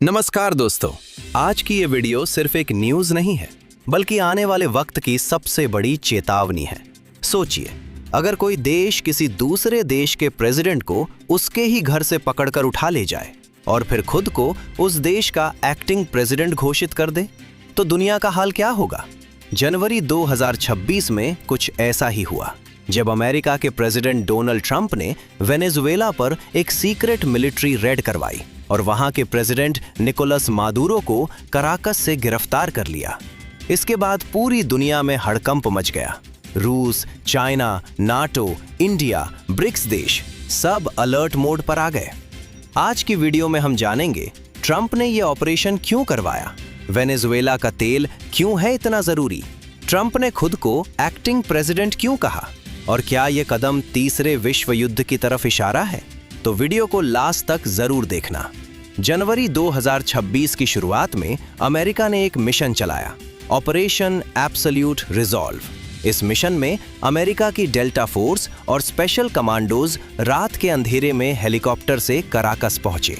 नमस्कार दोस्तों, आज की ये वीडियो सिर्फ एक न्यूज़ नहीं है बल्कि आने वाले वक्त की सबसे बड़ी चेतावनी है। सोचिए, अगर कोई देश किसी दूसरे देश के प्रेसिडेंट को उसके ही घर से पकड़कर उठा ले जाए और फिर खुद को उस देश का एक्टिंग प्रेसिडेंट घोषित कर दे, तो दुनिया का हाल क्या होगा। जनवरी 2026 में कुछ ऐसा ही हुआ, जब अमेरिका के प्रेसिडेंट डोनाल्ड ट्रंप ने वेनेजुएला पर एक सीक्रेट मिलिट्री रेड करवाई और वहां के प्रेसिडेंट निकोलस मादुरो को कराकस से गिरफ्तार कर लिया। इसके बाद पूरी दुनिया में हड़कंप मच गया। रूस, चाइना, नाटो, इंडिया, ब्रिक्स देश सब अलर्ट मोड पर आ गए। आज की वीडियो में हम जानेंगे ट्रंप ने यह ऑपरेशन क्यों करवाया, वेनेजुएला का तेल क्यों है इतना जरूरी, ट्रंप ने खुद को एक्टिंग प्रेसिडेंट क्यों कहा, और क्या यह कदम तीसरे विश्व युद्ध की तरफ इशारा है। तो वीडियो को लास्ट तक जरूर देखना। जनवरी 2026 की शुरुआत में अमेरिका ने एक मिशन चलाया, ऑपरेशन एब्सोल्यूट रिजॉल्व। इस मिशन में अमेरिका की डेल्टा फोर्स और स्पेशल कमांडोज रात के अंधेरे में हेलीकॉप्टर से कराकस पहुंचे।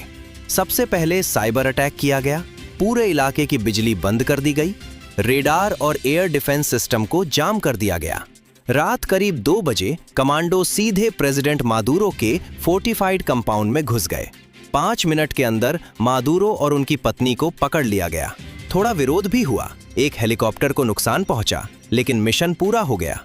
सबसे पहले साइबर अटैक किया गया, पूरे इलाके की बिजली बंद कर दी गई, रेडार और एयर डिफेंस सिस्टम को जाम कर दिया गया। रात करीब 2 बजे कमांडो सीधे प्रेसिडेंट मादुरो के फोर्टिफाइड कंपाउंड में घुस गए। 5 मिनट के अंदर मादुरो और उनकी पत्नी को पकड़ लिया गया। थोड़ा विरोध भी हुआ, एक हेलीकॉप्टर को नुकसान पहुंचा, लेकिन मिशन पूरा हो गया।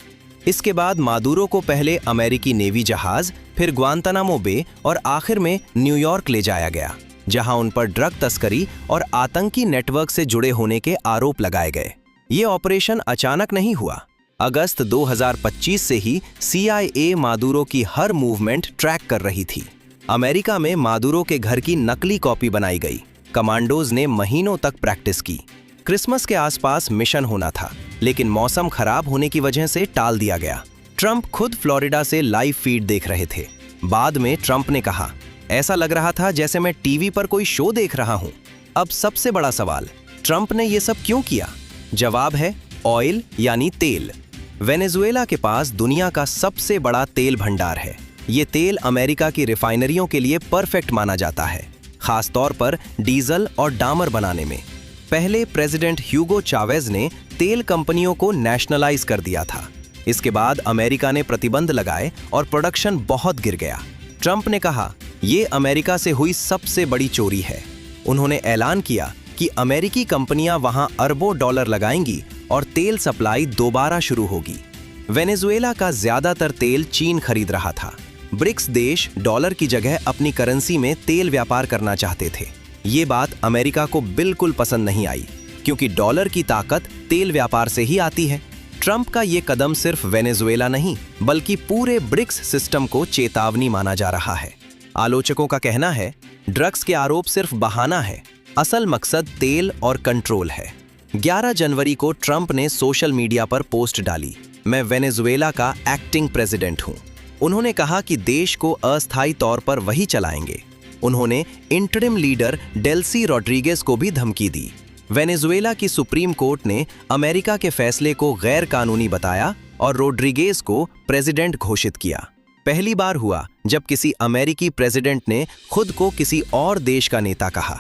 इसके बाद मादुरो को पहले अमेरिकी नेवी जहाज, फिर ग्वांतानामो बे और आखिर में न्यूयॉर्क ले जाया गया, जहां उन पर ड्रग तस्करी और आतंकी नेटवर्क से जुड़े होने के आरोप लगाए गए। ये ऑपरेशन अचानक नहीं हुआ। अगस्त 2025 से ही CIA मादुरो की हर मूवमेंट ट्रैक कर रही थी। अमेरिका में मादुरो के घर की नकली कॉपी बनाई गई। कमांडोज ने महीनों तक प्रैक्टिस की। क्रिसमस के आसपास मिशन होना था, लेकिन मौसम खराब होने की वजह से टाल दिया गया। ट्रंप खुद फ्लोरिडा से लाइव फीड देख रहे थे। बाद में ट्रंप ने कहा, ऐसा लग रहा था जैसे मैं टीवी पर कोई शो देख रहा हूं। अब सबसे बड़ा सवाल, ट्रंप ने यह सब क्यों किया? जवाब है ऑयल यानी तेल। वेनेजुएला के पास दुनिया का सबसे बड़ा तेल भंडार है। ये तेल अमेरिका की रिफाइनरियों के लिए परफेक्ट माना जाता है, खास तौर पर डीजल और डामर बनाने में। पहले प्रेसिडेंट ह्यूगो चावेज ने तेल कंपनियों को नेशनलाइज कर दिया था। इसके बाद अमेरिका ने प्रतिबंध लगाए और प्रोडक्शन बहुत गिर गया। ट्रंप ने कहा, ये अमेरिका से हुई सबसे बड़ी चोरी है। उन्होंने ऐलान किया कि अमेरिकी कंपनियां वहां अरबों डॉलर लगाएंगी और तेल सप्लाई दोबारा शुरू होगी। वेनेजुएला का ज्यादातर तेल चीन खरीद रहा था। ब्रिक्स देश डॉलर की जगह अपनी करेंसी में तेल व्यापार करना चाहते थे। ये बात अमेरिका को बिल्कुल पसंद नहीं आई, क्योंकि डॉलर की ताकत तेल व्यापार से ही आती है। ट्रंप का ये कदम सिर्फ वेनेजुएला नहीं, बल्कि पूरे ब्रिक्स सिस्टम को चेतावनी माना जा रहा है। आलोचकों का कहना है, ड्रग्स के आरोप सिर्फ बहाना है, असल मकसद तेल और कंट्रोल है। 11 जनवरी को ट्रंप ने सोशल मीडिया पर पोस्ट डाली, मैं वेनेजुएला का एक्टिंग प्रेसिडेंट हूं। उन्होंने कहा कि देश को अस्थायी तौर पर वही चलाएंगे। उन्होंने इंटरिम लीडर डेल्सी रॉड्रिगेज को भी धमकी दी। वेनेजुएला की सुप्रीम कोर्ट ने अमेरिका के फैसले को गैर कानूनी बताया और रॉड्रिगेज को प्रेसिडेंट घोषित किया। पहली बार हुआ जब किसी अमेरिकी प्रेसिडेंट ने खुद को किसी और देश का नेता कहा।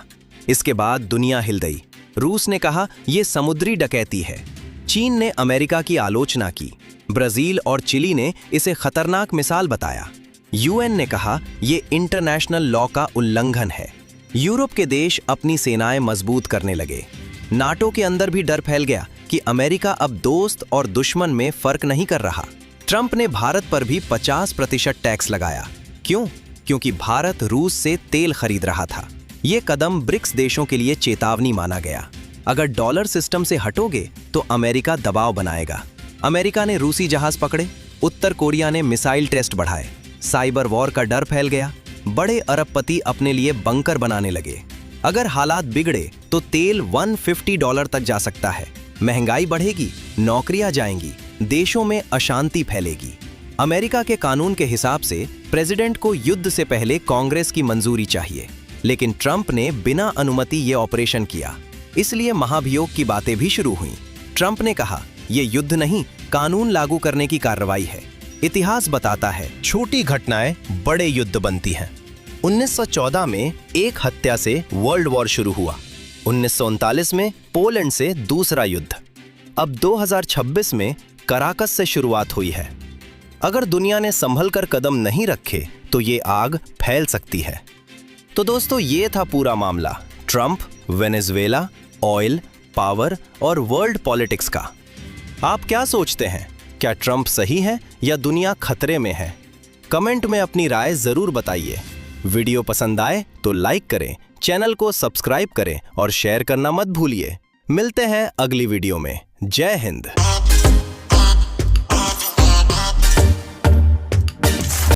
इसके बाद दुनिया हिल गई। रूस ने कहा, यह समुद्री डकैती है। चीन ने अमेरिका की आलोचना की। ब्राजील और चिली ने इसे खतरनाक मिसाल बताया। UN ने कहा, यह इंटरनेशनल लॉ का उल्लंघन है। यूरोप के देश अपनी सेनाएं मजबूत करने लगे। नाटो के अंदर भी डर फैल गया कि अमेरिका अब दोस्त और दुश्मन में फर्क नहीं कर रहा। ट्रंप ने भारत पर भी 50% टैक्स लगाया। क्यों? क्योंकि भारत रूस से तेल खरीद रहा था। ये कदम ब्रिक्स देशों के लिए चेतावनी माना गया। अगर डॉलर सिस्टम से हटोगे तो अमेरिका दबाव बनाएगा। अमेरिका ने रूसी जहाज पकड़े, उत्तर कोरिया ने मिसाइल टेस्ट बढ़ाए, साइबर वॉर का डर फैल गया। बड़े अरबपति अपने लिए बंकर बनाने लगे। अगर हालात बिगड़े तो तेल $150 तक जा सकता है। महंगाई बढ़ेगी, नौकरियां जाएंगी, देशों में अशांति फैलेगी। अमेरिका के कानून के हिसाब से प्रेसिडेंट को युद्ध से पहले कांग्रेस की मंजूरी चाहिए, लेकिन ट्रंप ने बिना अनुमति ये ऑपरेशन किया। इसलिए महाभियोग की बातें भी शुरू हुईं। ट्रंप ने कहा, यह युद्ध नहीं, कानून लागू करने की कार्रवाई है। इतिहास बताता है, छोटी घटनाएं बड़े युद्ध बनती हैं। 1914 में एक हत्या से वर्ल्ड वॉर शुरू हुआ। 1939 में पोलैंड से दूसरा युद्ध। अब 2026 में कराकस से शुरुआत हुई है। अगर दुनिया ने संभल कर कदम नहीं रखे तो ये आग फैल सकती है। तो दोस्तों, ये था पूरा मामला ट्रंप, वेनेजुएला, ऑयल, पावर और वर्ल्ड पॉलिटिक्स का। आप क्या सोचते हैं? क्या ट्रंप सही है या दुनिया खतरे में है? कमेंट में अपनी राय जरूर बताइए। वीडियो पसंद आए तो लाइक करें, चैनल को सब्सक्राइब करें और शेयर करना मत भूलिए। मिलते हैं अगली वीडियो में। जय हिंद।